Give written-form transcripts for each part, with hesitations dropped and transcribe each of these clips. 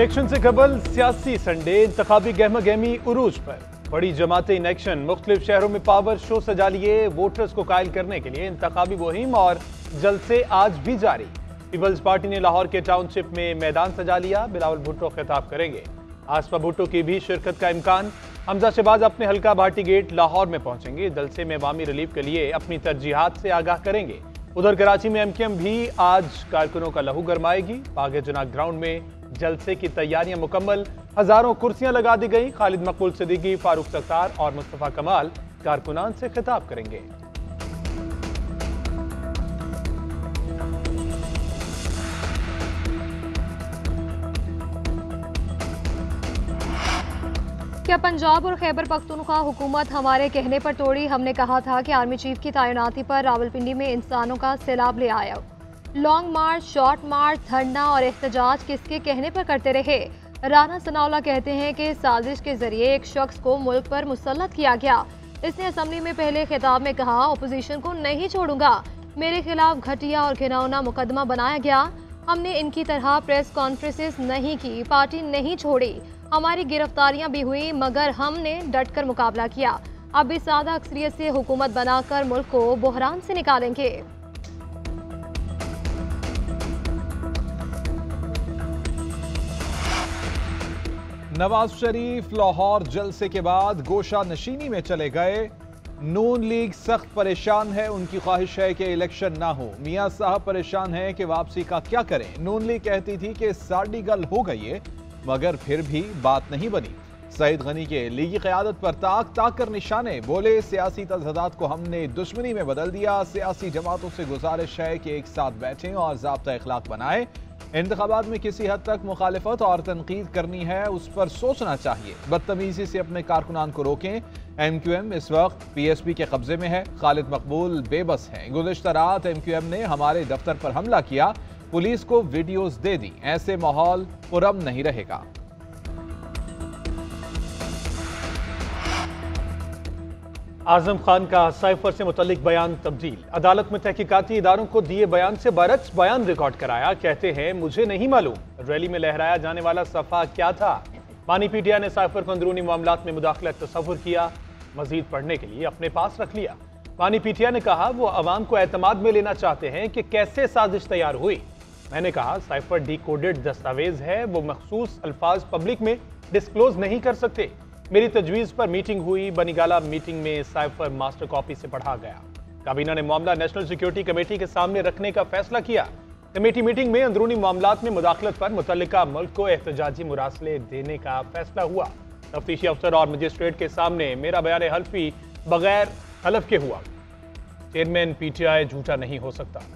Election से कबल सियासी संडे, इंतखाबी गहमा गहमी उरूज पर। बड़ी जमातें इन एक्शन, मुख्तलिफ शहरों में पावर शो सजा लिए। वोटर्स को कायल करने के लिए इंतखाबी मुहिम और जलसे आज भी जारी। पीपल्स पार्टी ने लाहौर के टाउनशिप में मैदान सजा लिया। बिलावल भुट्टो खिताब करेंगे। आसफा भुट्टो की भी शिरकत का इम्कान। हमजा शहबाज अपने हल्का भाटी गेट लाहौर में पहुंचेंगे। जलसे में अवामी रिलीफ के लिए अपनी तरजीहात से आगाह करेंगे। उधर कराची में एमक्यूएम भी आज कारकुनों का लहू गरमाएगी। बागे जना ग्राउंड में जलसे की तैयारियां मुकम्मल। हजारों कुर्सियां लगा दी गई। खालिद मकबूल सिद्दीकी, फारूक सत्तार और मुस्तफा कमाल कारकुनान से खिताब करेंगे। क्या पंजाब और खैबर पख्तूनख्वा हुकूमत हमारे कहने पर तोड़ी? हमने कहा था कि आर्मी चीफ की तैनाती पर रावलपिंडी में इंसानों का सैलाब ले आया। लॉन्ग मार्च, शॉर्ट मार्च, धरना और एहतजाज किसके कहने पर करते रहे? राना सनाउल्लाह कहते हैं कि साजिश के जरिए एक शख्स को मुल्क पर मुसल्लत किया गया। इसने असम्बली में पहले खिताब में कहा, अपोजिशन को नहीं छोड़ूंगा। मेरे खिलाफ घटिया और घिनौना मुकदमा बनाया गया। हमने इनकी तरह प्रेस कॉन्फ्रेंसेस नहीं की, पार्टी नहीं छोड़ी। हमारी गिरफ्तारियां भी हुई मगर हमने डटकर मुकाबला किया। अब भी सादा अक्सरियत से हुकूमत बनाकर मुल्क को बहरान से निकालेंगे। नवाज शरीफ लाहौर जलसे के बाद गोशा नशीनी में चले गए। नून लीग सख्त परेशान है। उनकी ख्वाहिश है कि इलेक्शन ना हो। मियां साहब परेशान है कि वापसी का क्या करें। नून लीग कहती थी कि साड़ी गल हो गई है मगर फिर भी बात नहीं बनी। सईद गनी के लीगी क़यादत पर ताक कर निशाने। बोले, सियासी तज़ादात को हमने दुश्मनी में बदल दिया। सियासी जमातों से गुजारिश है कि एक साथ बैठें और ज़ाब्ता इखलाक बनाएं। इंतखाबात में किसी हद तक मुखालिफत और तनकीद करनी है, उस पर सोचना चाहिए। बदतमीजी से अपने कारकुनान को रोकें। एमक्यूएम इस वक्त पीएसपी के कब्जे में है। खालिद मकबूल बेबस हैं। गुज़िश्ता रात एमक्यूएम ने हमारे दफ्तर पर हमला किया। पुलिस को वीडियोस दे दी। ऐसे माहौल पुरअमन नहीं रहेगा। आजम खान का साइफर से मुतल्लिक बयान तब्दील। अदालत में तहकीकाती इदारों को दिए बयान से बरक्स बयान रिकॉर्ड कराया। कहते हैं, मुझे नहीं मालूम रैली में लहराया जाने वाला सफ़ा क्या था। पानी पीटीआई ने साइफर को अंदरूनी मामलात में मुदाखलत तस्वुर किया। मजीद पढ़ने के लिए अपने पास रख लिया। पानी पीटीआई ने कहा, वो अवाम को एतमाद में लेना चाहते हैं कि कैसे साजिश तैयार हुई। मैंने कहा, साइफर डिकोडेड दस्तावेज है, वो मखसूस अल्फाज पब्लिक में डिस्क्लोज नहीं कर सकते। मेरी तजवीज़ पर मीटिंग हुई। बनीगाला मीटिंग में साइफर मास्टर कॉपी से पढ़ा गया। काबीना ने मामला नेशनल सिक्योरिटी कमेटी के सामने रखने का फैसला किया। कमेटी मीटिंग में अंदरूनी मामलात में मुदाखलत पर मुतल्लिका मुल्क को एहतजाजी मुरासले देने का फैसला हुआ। तफ्तीशी अफसर और मजिस्ट्रेट के सामने मेरा बयान हल्फी बगैर हलफ के हुआ। चेयरमैन पीटीआई झूठा नहीं हो सकता।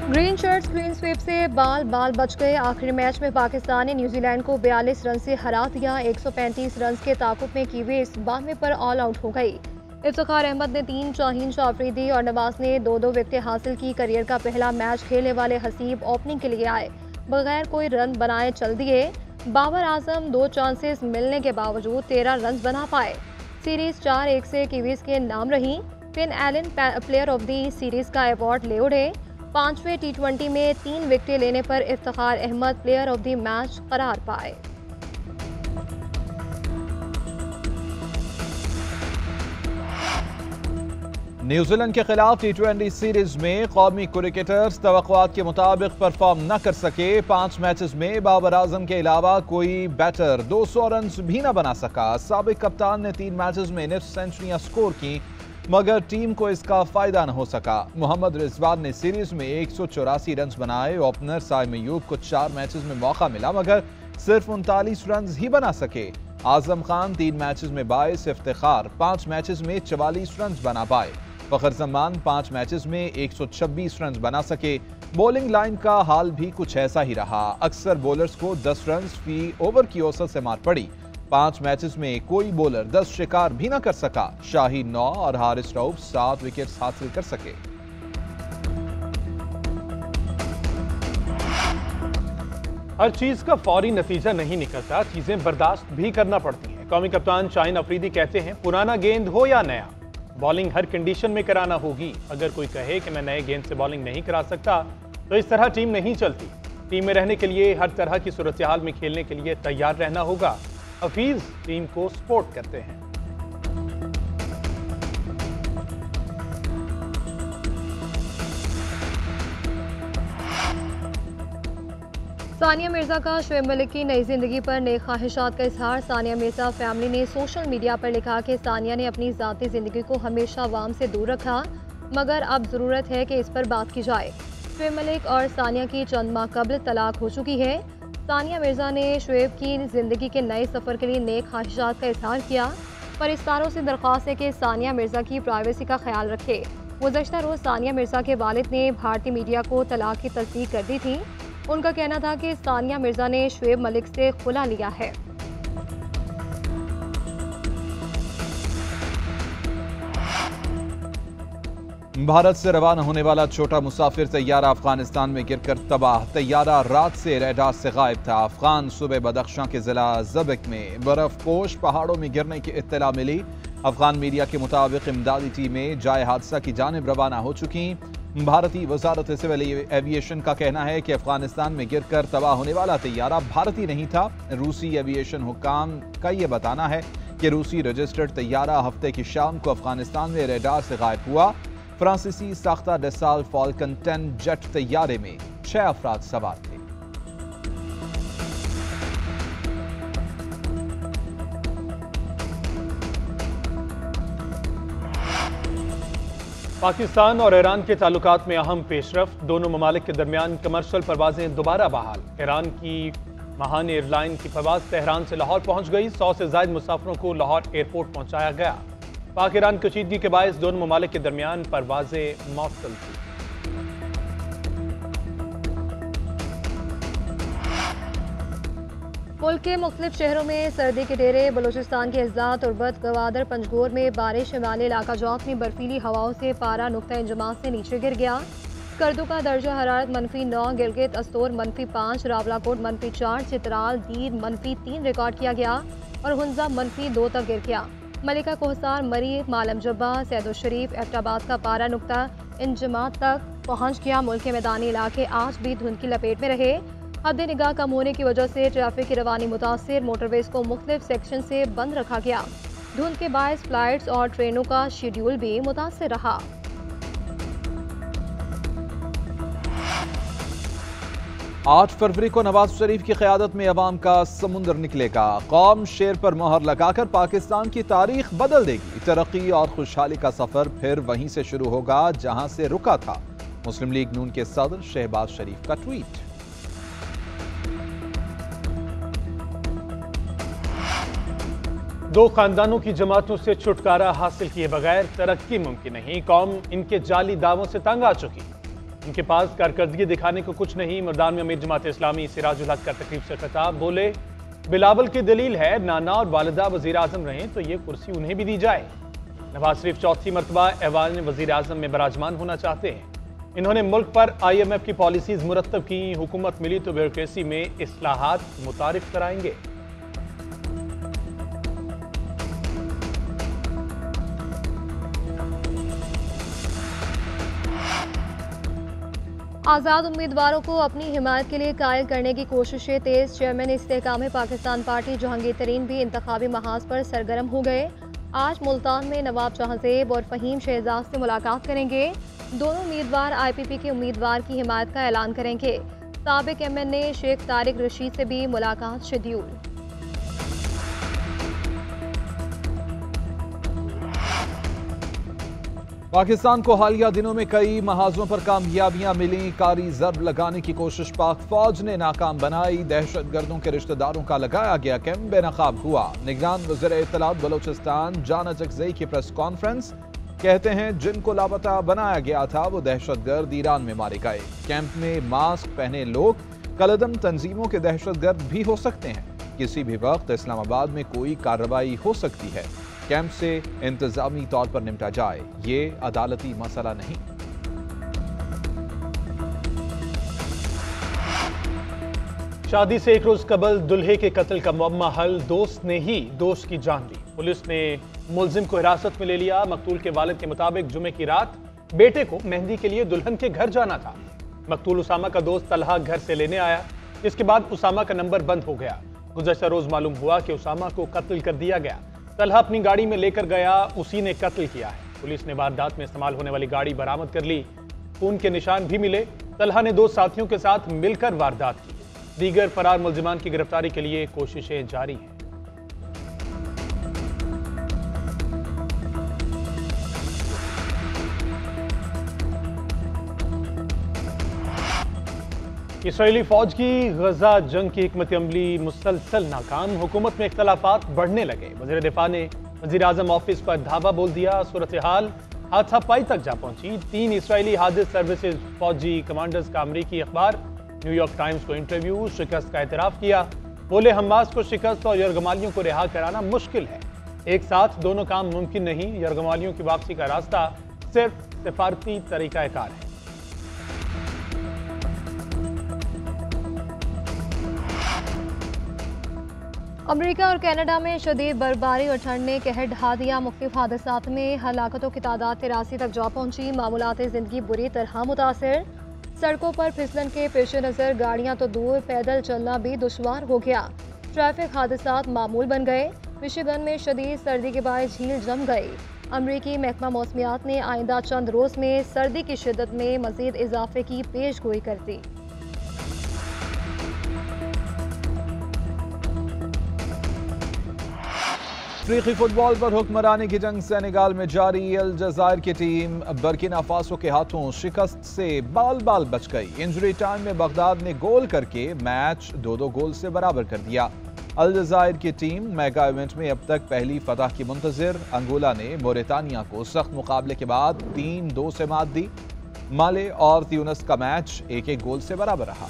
ग्रीन शर्ट्स ग्रीन स्वीप से बाल बच गए। आखिरी मैच में पाकिस्तान ने न्यूजीलैंड को 42 रन से हरा दिया। 135 रन के ताकुब में कीवीज 92 पर ऑल आउट हो गई। इफ्तिखार अहमद ने 3, शाहीन शाह अफरीदी और नवाज ने 2-2 विकेटें हासिल की। करियर का पहला मैच खेलने वाले हसीब ओपनिंग के लिए आए। बगैर कोई रन बनाए चल दिए। बाबर आजम 2 चांसेस मिलने के बावजूद 13 रन बना पाए। सीरीज 4-1 से कीवीज के नाम रही। Finn Allen player of the series का अवार्ड ले उड़े। 5वें T20 में 3 विकेटें लेने पर Iftikhar Ahmed player of the match करार पाए। न्यूजीलैंड के खिलाफ T20 सीरीज में कौमी क्रिकेटर्स तवक्कुआत के मुताबिक परफॉर्म न कर सके। 5 मैचेस में बाबर आजम के अलावा कोई बैटर 200 रन भी न बना सका। साबिक कप्तान ने 3 मैचेस में निफ्ट सेंचुरियां स्कोर की मगर टीम को इसका फायदा न हो सका। मोहम्मद रिजवान ने सीरीज में 184 रन बनाए। ओपनर साइम अयूब को 4 मैचेस में मौका मिला मगर सिर्फ 39 रन ही बना सके। आजम खान 3 मैचेस में 22, इफ्तिखार 5 मैचेस में 44 रन बना पाए। फखर जमान 5 मैचेस में 126 रन बना सके। बॉलिंग लाइन का हाल भी कुछ ऐसा ही रहा। अक्सर बॉलर्स को 10 रन फी ओवर की औसत से मार पड़ी। 5 मैचेस में कोई बॉलर 10 शिकार भी न कर सका। शाहीन 9 और हारिस रऊफ 7 विकेट्स हासिल कर सके। हर चीज का फौरी नतीजा नहीं निकलता, चीजें बर्दाश्त भी करना पड़ती हैं। कौमी कप्तान शाहीन अफरीदी कहते हैं, पुराना गेंद हो या नया, बॉलिंग हर कंडीशन में कराना होगी। अगर कोई कहे कि मैं नए गेंद से बॉलिंग नहीं करा सकता तो इस तरह टीम नहीं चलती। टीम में रहने के लिए हर तरह की सूरत हाल में खेलने के लिए तैयार रहना होगा। हफीज टीम को सपोर्ट करते हैं। सानिया मिर्जा का शुएब मलिक की नई जिंदगी पर नेक ख्वाहिशात का इजहार। सानिया मिर्जा फैमिली ने सोशल मीडिया पर लिखा कि सानिया ने अपनी ज़ाती ज़िंदगी को हमेशा अवाम से दूर रखा, मगर अब ज़रूरत है कि इस पर बात की जाए। शुएब मलिक और सानिया की चंद माह कबल तलाक हो चुकी है। सानिया मिर्जा ने शुएब की ज़िंदगी के नए सफ़र के लिए नेक ख्वाहिशात का इजहार किया। परिस्तारों से दरख्वास्त है कि सानिया मिर्जा की प्राइवेसी का ख्याल रखे। गुज़श्ता रोज़ सानिया मिर्जा के वालिद ने भारतीय मीडिया को तलाक की तस्दीक कर दी थी। उनका कहना था कि सानिया मिर्जा ने शुएब मलिक से खुला लिया है। भारत से रवाना होने वाला छोटा मुसाफिर तैयारा अफगानिस्तान में गिरकर तबाह। तैयारा रात से रडार से गायब था। अफगान सूबे बदख्शां के जिला ज़बिक में बर्फपोश पहाड़ों में गिरने की इत्तला मिली। अफगान मीडिया के मुताबिक इमदादी टीमें जाए हादसा की जानिब रवाना हो चुकी। भारतीय वजारत सिविल एविएशन का कहना है कि अफगानिस्तान में गिरकर तबाह होने वाला तैयारा भारतीय नहीं था। रूसी एविएशन हुक्काम का यह बताना है कि रूसी रजिस्टर्ड तैयारा हफ्ते की शाम को अफगानिस्तान में रडार से गायब हुआ। फ्रांसीसी साख्ता डसाल फॉल्कन 10 जेट तैयारे में 6 अफराद सवार थे। पाकिस्तान और ईरान के ताल्लुकात में अहम पेशरफ्त। दोनों ममालिक के दरमियान कमर्शियल परवाजें दोबारा बहाल। ईरान की महान एयरलाइन की परवाज तेहरान से लाहौर पहुंच गई। 100 से ज्यादा मुसाफिरों को लाहौर एयरपोर्ट पहुंचाया गया। पाक ईरान कशीदगी के बायस दोनों ममालिक के दरमियान परवाजें मअतल थी। मुल्क के मुख्तलिफ शहरों में सर्दी के डेरे। बलूचिस्तान के अज़्ज़ा, तुर्बत, गवादर, पंजगोर में बारिश। शिमाली इलाका जौत में बर्फीली हवाओं से पारा नुक्ता इंजमात से नीचे गिर गया। स्कर्दू का दर्जा हरारत -9, गिलगित अस्तोर -5, रावलाकोट -4, चित्राल दीर -3 रिकॉर्ड किया गया और हुंजा -2 तक गिर गया। मलिका कोहसार, मरी, मालम जब्बा, सैदुल शरीफ, एबटाबाद का पारा नुक्ता इंजमात तक पहुँच गया। मुल्क के मैदानी इलाके आज भी धुंध की लपेट में रहे। हद निगाह कम होने की वजह से ट्रैफिक की रवानी मुतासिर। मोटरवेज को मुख्तलिफ सेक्शन से बंद रखा गया। धुंध के बायस फ्लाइट्स और ट्रेनों का शेड्यूल भी मुतासिर रहा। आठ फरवरी को नवाज शरीफ की क़यादत में अवाम का समुंदर निकलेगा। कौम शेर पर मोहर लगाकर पाकिस्तान की तारीख बदल देगी। तरक्की और खुशहाली का सफर फिर वहीं से शुरू होगा जहां से रुका था। मुस्लिम लीग नून के सदर शहबाज शरीफ का ट्वीट। दो खानदानों की जमातों से छुटकारा हासिल किए बगैर तरक्की मुमकिन नहीं। कौम इनके जाली दावों से तंग आ चुकी। इनके पास कारकर्दगी दिखाने को कुछ नहीं। मर्दान में अमीर जमात इस्लामी सिराजुल हक का तकरीब से खिताब। बोले, बिलावल की दलील है नाना और वालिदा वजीर आजम रहें तो ये कुर्सी उन्हें भी दी जाए। नवाज शरीफ चौथी मरतबा ऐवान वजीर आजम में बराजमान होना चाहते हैं। इन्होंने मुल्क पर IMF की पॉलिसीज मुरत्तब की। हुकूमत मिली तो ब्यूरोक्रेसी में इस्लाहात मुतारिफ कराएंगे। आज़ाद उम्मीदवारों को अपनी हिमायत के लिए कायल करने की कोशिशें तेज। चेयरमैन इस्तेहकाम पाकिस्तान पार्टी जहांगीर तरीन भी इंतखाबी महाज पर सरगर्म हो गए। आज मुल्तान में नवाब शाहजेब और फ़हीम शहजाद से मुलाकात करेंगे। दोनों उम्मीदवार IPP के उम्मीदवार की हिमायत का ऐलान करेंगे। साबिक MNA शेख तारिक रशीद से भी मुलाकात शेड्यूल। पाकिस्तान को हालिया दिनों में कई महाजों पर कामयाबियां मिली। कारी जर्ब लगाने की कोशिश पाक फौज ने नाकाम बनाई। दहशतगर्दों के रिश्तेदारों का लगाया गया कैंप बेनकाब हुआ। निगरान वज़ीर इत्तलात बलोचिस्तान जाना चकजई की प्रेस कॉन्फ्रेंस। कहते हैं जिनको लापता बनाया गया था वो दहशतगर्द ईरान में मारे गए। कैंप में मास्क पहने लोग कलदम तंजीमों के दहशतगर्द भी हो सकते हैं। किसी भी वक्त इस्लामाबाद में कोई कार्रवाई हो सकती है। कैंप से इंतजामी तौर पर निपटा जाए, ये अदालती मसला नहीं। शादी से एक रोज कबल दुल्हे के कत्ल का मुअम्मा हल, दोस्त ने ही दोस्त की जान ली। पुलिस ने मुलजिम को हिरासत में ले लिया। मकतूल के वालिद के मुताबिक जुमे की रात बेटे को मेहंदी के लिए दुल्हन के घर जाना था। मकतूल उसामा का दोस्त तलहा घर से लेने आया, जिसके बाद उसामा का नंबर बंद हो गया। गुज़श्ता रोज मालूम हुआ कि उसामा को कत्ल कर दिया गया। तलहा अपनी गाड़ी में लेकर गया, उसी ने कत्ल किया है। पुलिस ने वारदात में इस्तेमाल होने वाली गाड़ी बरामद कर ली। खून के निशान भी मिले। तलहा ने 2 साथियों के साथ मिलकर वारदात की। दीगर फरार मुलजिमान की गिरफ्तारी के लिए कोशिशें जारी हैं। इसराइली फौज की गजा जंग की हिकमत अमली मुसलसल नाकाम। हुकूमत में इख्तलाफात बढ़ने लगे। वज़ीर दिफा ने वज़ीर आज़म ऑफिस पर धावा बोल दिया। सूरत हाल हाथापाई तक जा पहुंची। 3 इसराइली हादिस सर्विसेज फौजी कमांडर्स का अमरीकी अखबार न्यूयॉर्क टाइम्स को इंटरव्यू। शिकस्त का एतराफ़ किया। बोले हमास को शिकस्त और यरगमालियों को रिहा कराना मुश्किल है। एक साथ दोनों काम मुमकिन नहीं। यरगमालियों की वापसी का रास्ता सिर्फ सिफारती तरीक़ाकार है। अमेरिका और कनाडा में शदीद बर्फबारी और ठंड ने कहर ढा दिया। मुख्तलिफ हादसात में हलाकतों की तादाद 83 तक जा पहुंची। मामूलात ज़िंदगी बुरी तरह मुतासर। सड़कों पर फिसलन के पेश नज़र गाड़ियां तो दूर, पैदल चलना भी दुश्वार हो गया। ट्रैफिक हादसात मामूल बन गए। मिशिगन में शदीद सर्दी के बायस झील जम गई। अमरीकी महकमा मौसमियात ने आइंदा चंद रोज़ में सर्दी की शिद्दत में मज़ीद इजाफे की पेशगोई कर दी। अफ्रीकी फुटबॉल पर हुक्मरानी की जंग सेनेगाल में जारी। अल जज़ायर की टीम बर्किना फासो के हाथों शिकस्त से बाल बाल बच गई। इंजरी टाइम में बगदाद ने गोल करके मैच 2-2 गोल से बराबर कर दिया। अल जज़ायर की टीम मेगा इवेंट में अब तक पहली फतह की मुंतजिर। अंगोला ने मोरितानिया को सख्त मुकाबले के बाद 3-2 से मात दी। माले और त्यूनिस का मैच 1-1 गोल से बराबर रहा।